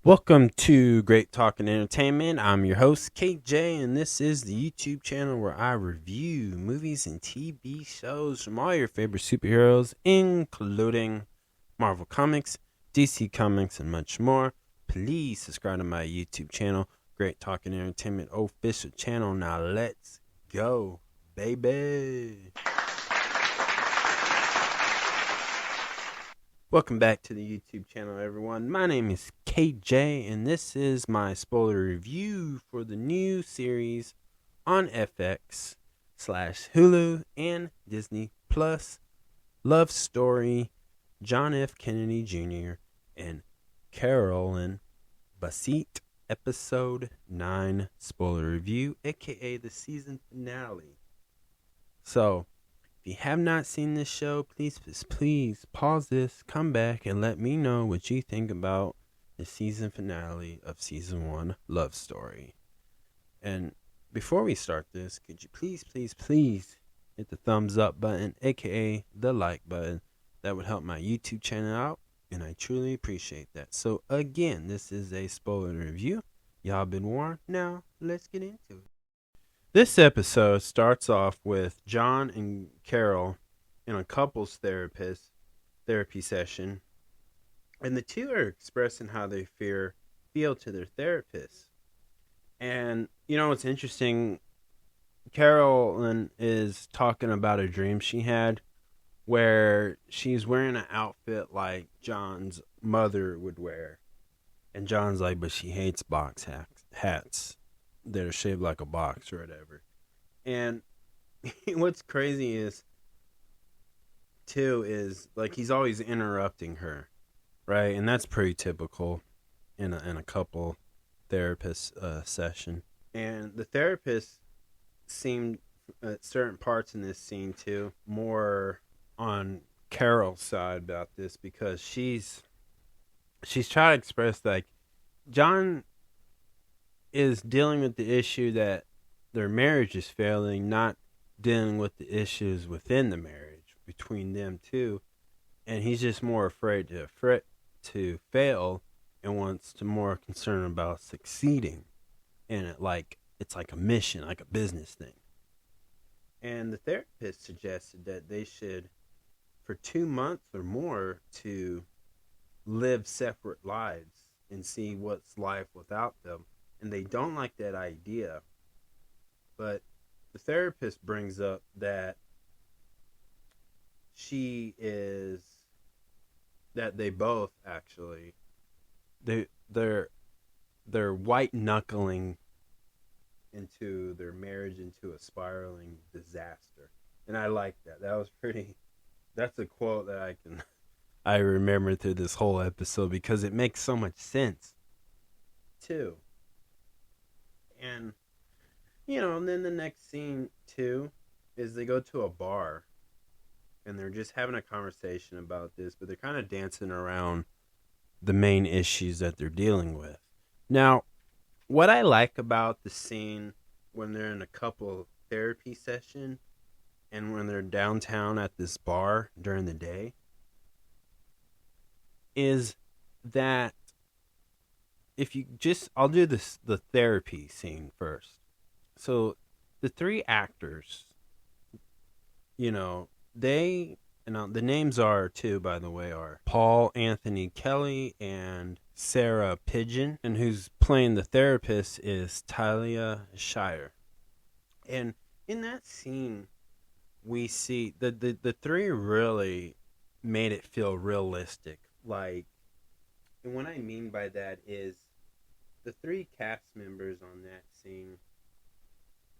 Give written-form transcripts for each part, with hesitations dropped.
Welcome to Great Talking Entertainment. I'm your host, KJ, and this is the YouTube channel where I review movies and TV shows from all your favorite superheroes, including Marvel Comics, DC Comics, and much more. Please subscribe to my YouTube channel, Great Talking Entertainment official channel. Now let's go, baby. Welcome back to the YouTube channel, everyone. My name is KJ, and this is my spoiler review for the new series on FX/Hulu and Disney Plus, Love Story, John F. Kennedy Jr. and Carolyn, Bessette, Episode 9 spoiler review, aka the season finale. So, if you have not seen this show, please pause this, come back, and let me know what you think about the season finale of Season 1, Love Story. And before we start this, could you please hit the thumbs up button, aka the like button. That would help my YouTube channel out, and I truly appreciate that. So again, this is a spoiler review. Y'all been warned. Now, let's get into it. This episode starts off with John and Carol in a couples therapy session, and the two are expressing how they feel to their therapist. And you know what's interesting? Carolyn is talking about a dream she had where she's wearing an outfit like John's mother would wear, and John's like, but she hates box hats that are shaped like a box or whatever. And what's crazy is like he's always interrupting her, right? And that's pretty typical in a couple therapist session. And the therapist seemed at certain parts in this scene too more on Carol's side about this, because she's trying to express like John is dealing with the issue that their marriage is failing, not dealing with the issues within the marriage between them two. And he's just more afraid to fail and wants to more concerned about succeeding. And it's like a mission, like a business thing. And the therapist suggested that they should, for 2 months or more, to live separate lives and see what's life without them. And they don't like that idea. But the therapist brings up that they both actually, they're white knuckling into their marriage into a spiraling disaster. And I like that. That's a quote that I remember through this whole episode, because it makes so much sense too. And, and then the next scene, too, is they go to a bar, and they're just having a conversation about this, but they're kind of dancing around the main issues that they're dealing with. Now, what I like about the scene when they're in a couple therapy session and when they're downtown at this bar during the day is that I'll do the therapy scene first. So the three actors, the names are too, by the way, are Paul Anthony Kelly and Sarah Pigeon, and who's playing the therapist is Talia Shire. And in that scene, we see the three really made it feel realistic. Like, and what I mean by that is the three cast members on that scene,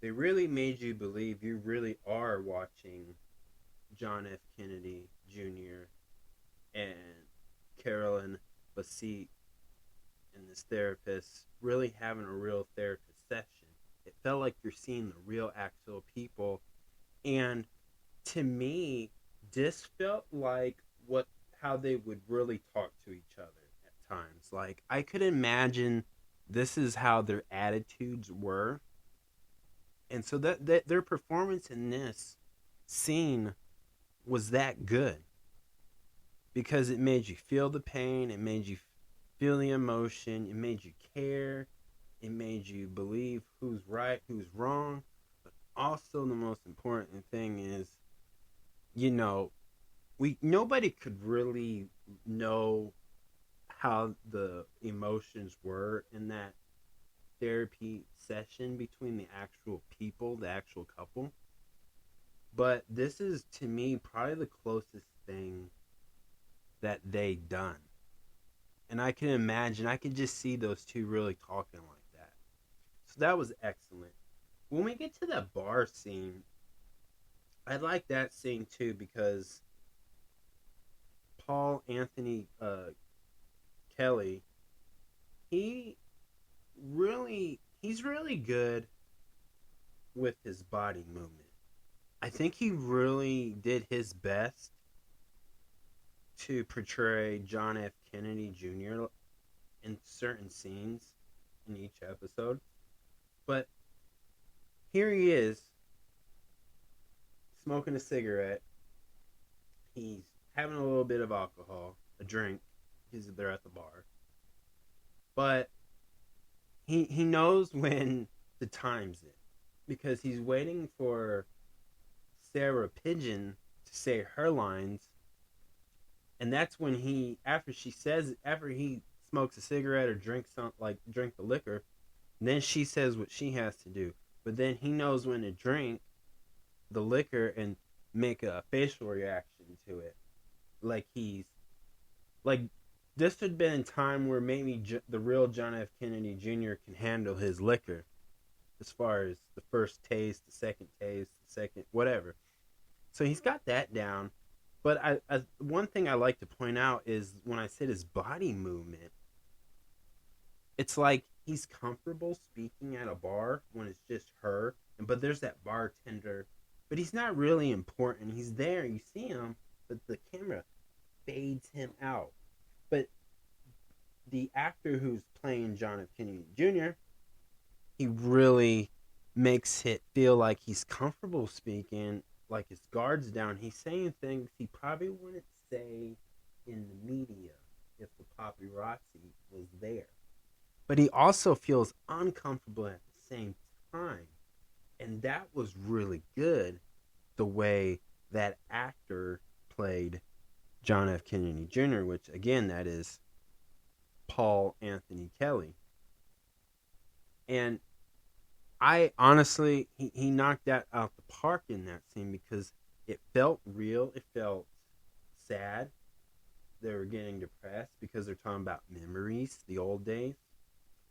they really made you believe you really are watching John F. Kennedy Jr. and Carolyn, Bessette, and this therapist really having a real therapist session. It felt like you're seeing the real actual people. And to me, this felt like how they would really talk to each other at times. Like, I could imagine this is how their attitudes were. And so that their performance in this scene was that good, because it made you feel the pain, it made you feel the emotion. It made you care. It made you believe who's right, who's wrong. But also the most important thing is, you know, nobody could really know how the emotions were in that therapy session between the actual people, the actual couple. But this is, to me, probably the closest thing that they done. And I can imagine, I could just see those two really talking like that. So that was excellent. When we get to that bar scene, I like that scene too because Paul Anthony Kelly, he he's really good with his body movement. I think he really did his best to portray John F. Kennedy Jr. in certain scenes in each episode. But here he is, smoking a cigarette. He's having a little bit of alcohol, a drink. They're at the bar. But he knows when to times it because he's waiting for Sarah Pigeon to say her lines, and that's when after he smokes a cigarette or drink the liquor, then she says what she has to do. But then he knows when to drink the liquor and make a facial reaction to it, like this had been a time where maybe the real John F. Kennedy Jr. can handle his liquor, as far as the first taste, the second taste, the second whatever. So he's got that down. But one thing I like to point out is when I said his body movement, it's like he's comfortable speaking at a bar when it's just her, but there's that bartender, but he's not really important. He's there, you see him, but the camera fades him out. But the actor who's playing John F. Kennedy Jr., he really makes it feel like he's comfortable speaking, like his guard's down. He's saying things he probably wouldn't say in the media if the paparazzi was there. But he also feels uncomfortable at the same time. And that was really good, the way that actor played John F. Kennedy Jr., which, again, that is Paul Anthony Kelly. And I honestly, he knocked that out the park in that scene because it felt real. It felt sad. They were getting depressed because they're talking about memories, the old days,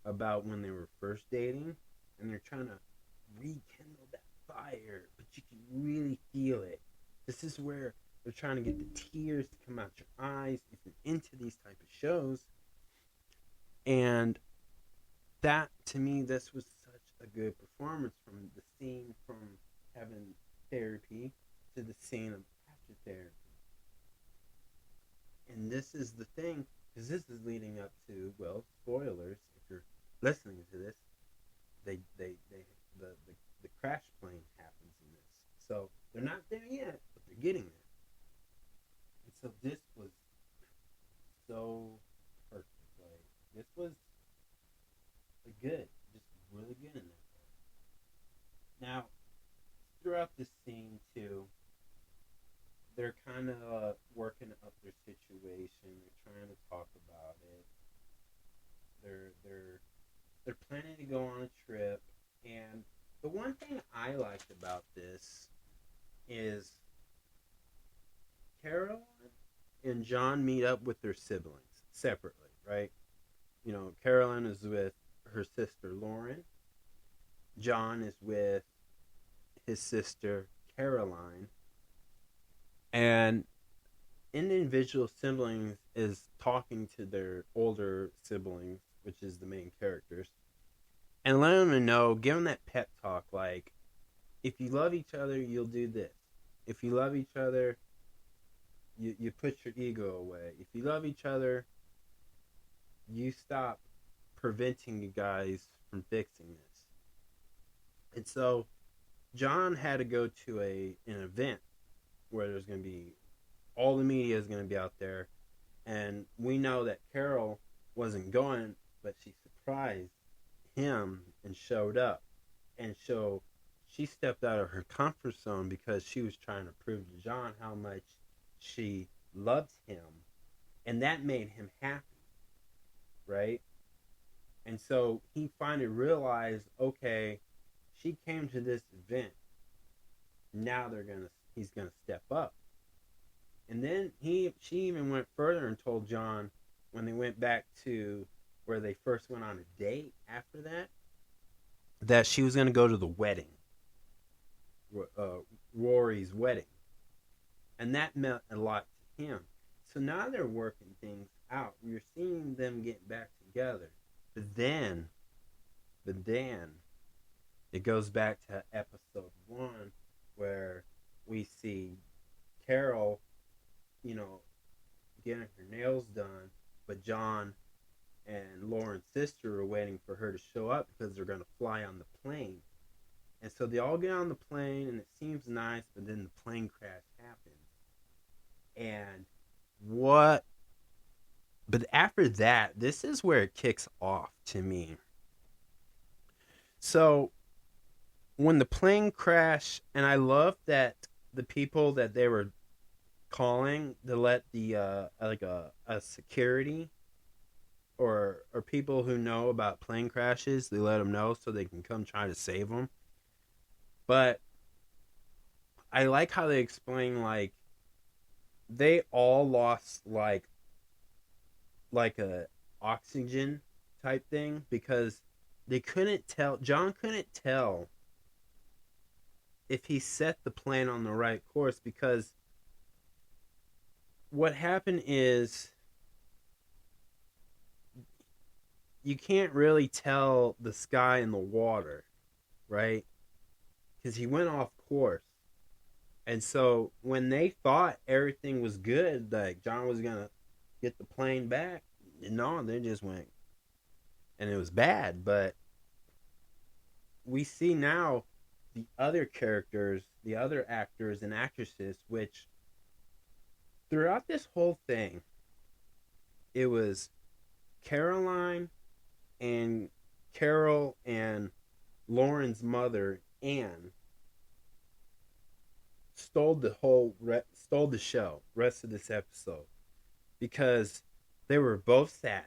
about when they were first dating. And they're trying to rekindle that fire, but you can really feel it. This is where they're trying to get the tears to come out your eyes if you're into these type of shows. And that, to me, this was such a good performance, from the scene from having therapy to the scene of after therapy. And this is the thing, because this is leading up to, well, spoilers, if you're listening to this, the crash plane happens in this. So they're not there yet, but they're getting there. And so this was so perfect. Like, this was good, just really good in that part. Now, throughout this scene too, they're kind of working up their situation. They're trying to talk about it. They're planning to go on a trip, and the one thing I liked about this is Carolyn and John meet up with their siblings separately, right? You know, Carolyn is with her sister Lauren. John is with his sister Caroline. And individual siblings is talking to their older siblings, which is the main characters, and letting them know, give them that pep talk, like, if you love each other, you'll do this. If you love each other, you put your ego away. If you love each other, you stop preventing you guys from fixing this. And so John had to go to an event where there's going to be, all the media is going to be out there, and we know that Carol wasn't going, but she surprised him and showed up. And so she stepped out of her comfort zone because she was trying to prove to John how much she loves him. And that made him happy, right? And so he finally realized, okay, she came to this event. Now he's gonna step up. And then she even went further and told John when they went back to where they first went on a date after that she was gonna go to the wedding, Rory's wedding, and that meant a lot to him. So now they're working things out. You're seeing them get back together, but then it goes back to episode 1 where we see Carol, getting her nails done, but John and Lauren's sister are waiting for her to show up because they're going to fly on the plane. And so they all get on the plane, and it seems nice, but then the plane crash happens. And what? But after that, this is where it kicks off to me. So when the plane crashed, and I love that the people that they were calling to let the a security or people who know about plane crashes, they let them know so they can come try to save them. But I like how they explain, like, they all lost like a oxygen type thing because they couldn't tell. John couldn't tell if he set the plane on the right course, because what happened is you can't really tell the sky and the water, right? Because he went off course. And so when they thought everything was good, like John was going to get the plane back, no, they just went. And it was bad. But we see now the other characters, the other actors and actresses, which throughout this whole thing, it was Caroline and Carol and Lauren's mother, Anne, stole the show, rest of this episode, because they were both sad,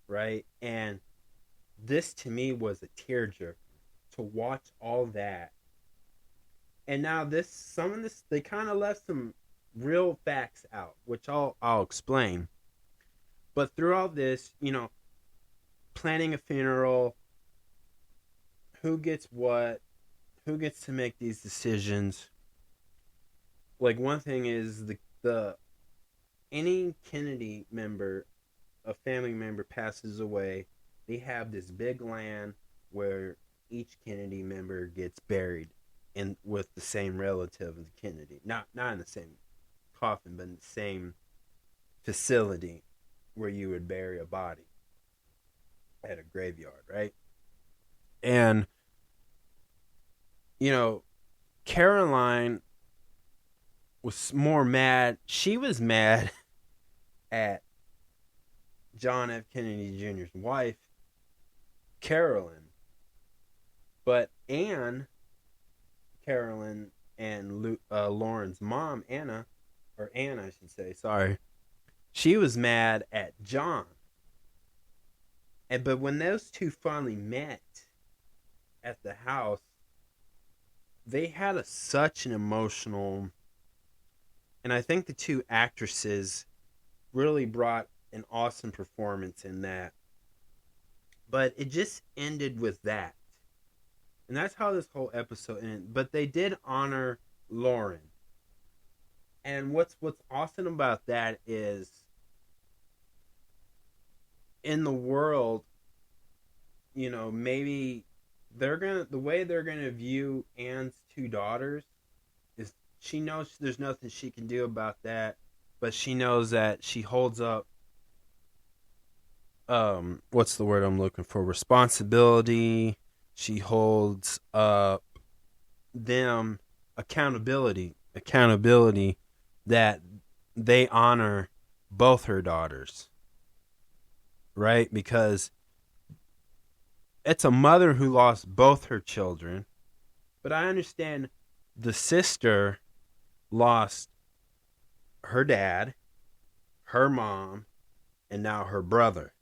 right? And this to me was a tearjerker to watch all that. And now some of this, they kind of left some real facts out, which I'll explain. But throughout this, planning a funeral, who gets what, who gets to make these decisions. Like, one thing is the any Kennedy member, a family member passes away, they have this big land where each Kennedy member gets buried in with the same relative of the Kennedy. Not in the same coffin, but in the same facility where you would bury a body at a graveyard, right? And Caroline was more mad. She was mad at John F. Kennedy Jr.'s wife, Carolyn. But Carolyn, and Lauren's mom, Anna, I should say, sorry, she was mad at John. But when those two finally met at the house, they had such an emotional, and I think the two actresses really brought an awesome performance in that. But it just ended with that. And that's how this whole episode ended. But they did honor Lauren. And what's awesome about that is, in the world, maybe the way they're gonna view Anne's two daughters is, she knows there's nothing she can do about that, but she knows that she holds up what's the word I'm looking for? Responsibility. She holds up them accountability that they honor both her daughters. right? Because it's a mother who lost both her children. But I understand the sister lost her dad, her mom, and now her brother.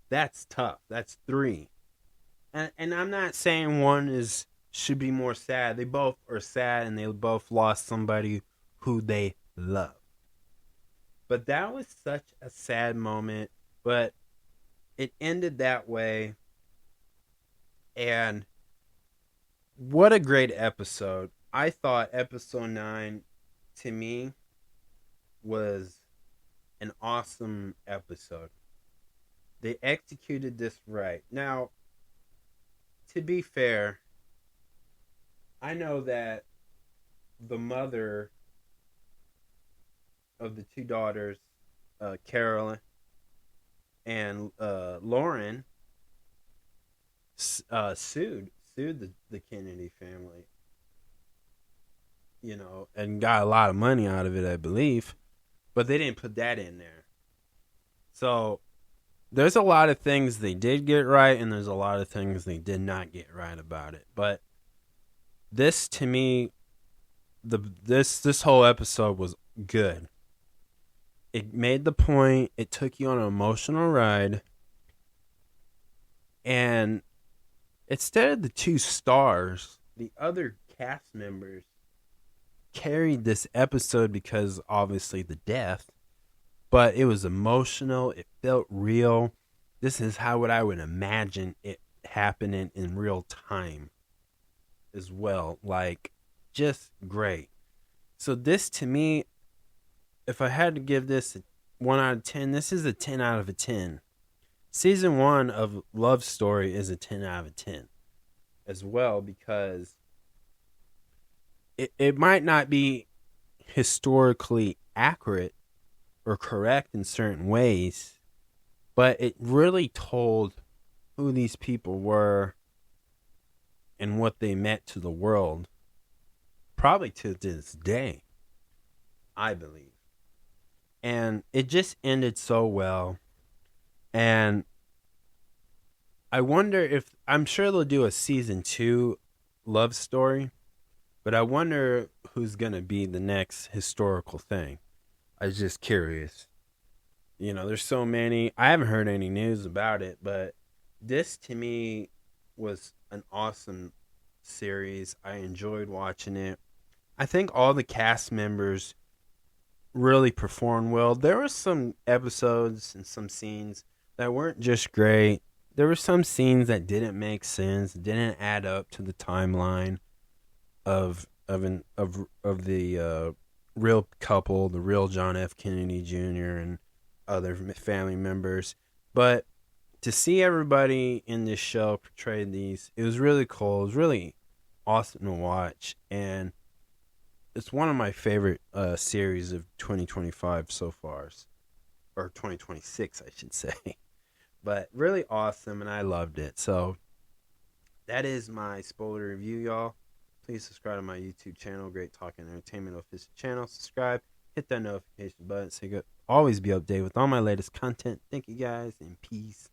That's tough. That's three. And I'm not saying one should be more sad. They both are sad and they both lost somebody who they love. But that was such a sad moment. But it ended that way. And what a great episode. I thought episode 9 to me was an awesome episode. They executed this right. Now, to be fair, I know that the mother of the two daughters, Carolyn and Lauren, sued the Kennedy family, and got a lot of money out of it, I believe, but they didn't put that in there. So there's a lot of things they did get right, and there's a lot of things they did not get right about it. But this, to me, this whole episode was good. It made the point. It took you on an emotional ride. And instead of the two stars, the other cast members carried this episode because, obviously, the death. But it was emotional. It felt real. This is how I would imagine it happening in real time as well. Like, just great. So this, to me, if I had to give this a 1 out of 10, this is a 10 out of a 10. Season 1 of Love Story is a 10 out of 10 as well, because it might not be historically accurate or correct in certain ways, but it really told who these people were and what they meant to the world, probably to this day, I believe. And it just ended so well. And I wonder if, I'm sure they'll do a season 2 Love Story, but I wonder who's going to be the next historical thing. I was just curious. There's so many. I haven't heard any news about it, but this to me was an awesome series. I enjoyed watching it. I think all the cast members really performed well. There were some episodes and some scenes that weren't just great. There were some scenes that didn't make sense, didn't add up to the timeline of the real couple, the real John F. Kennedy Jr. and other family members. But to see everybody in this show portray these, it was really cool. It was really awesome to watch. And it's one of my favorite series of 2025 so far. Or 2026, I should say. But really awesome, and I loved it. So that is my spoiler review, y'all. Please subscribe to my YouTube channel, Great Talking Entertainment official channel. Subscribe, hit that notification button so you can always be updated with all my latest content. Thank you guys, and peace.